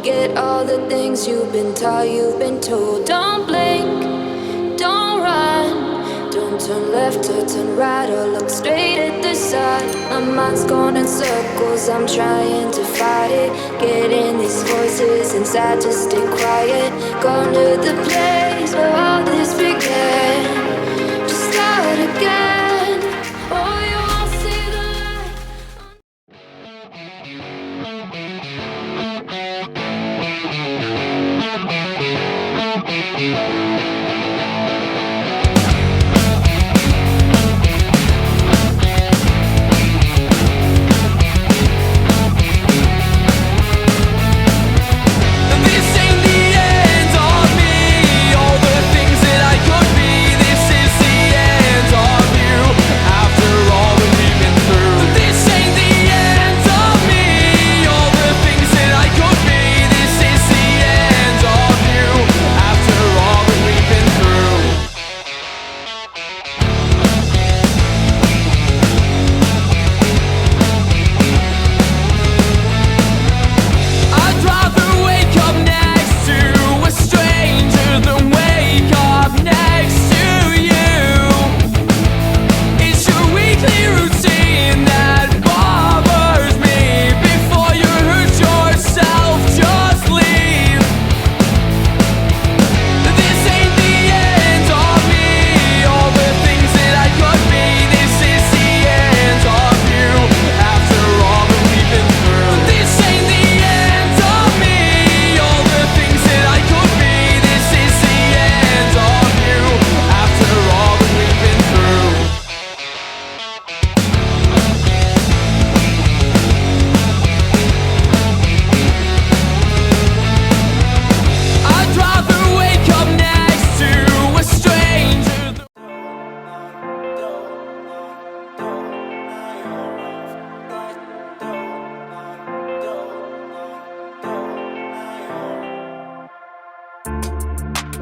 Forget all the things you've been taught, you've been told. Don't blink, don't run, don't turn left or turn right or look straight at the sun. My mind's going in circles, I'm trying to fight it. Getting these voices inside to stay quiet. Gone to the place where all this began. Just start again. Oh, you won't see the light.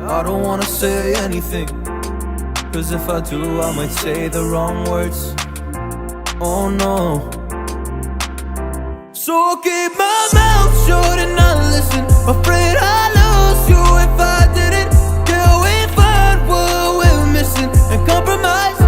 I don't wanna say anything, cause if I do I might say the wrong words. Oh no. So I'll keep my mouth shut and not listen. Afraid I'd lose you if I didn't. Till we find what we're missing and compromise.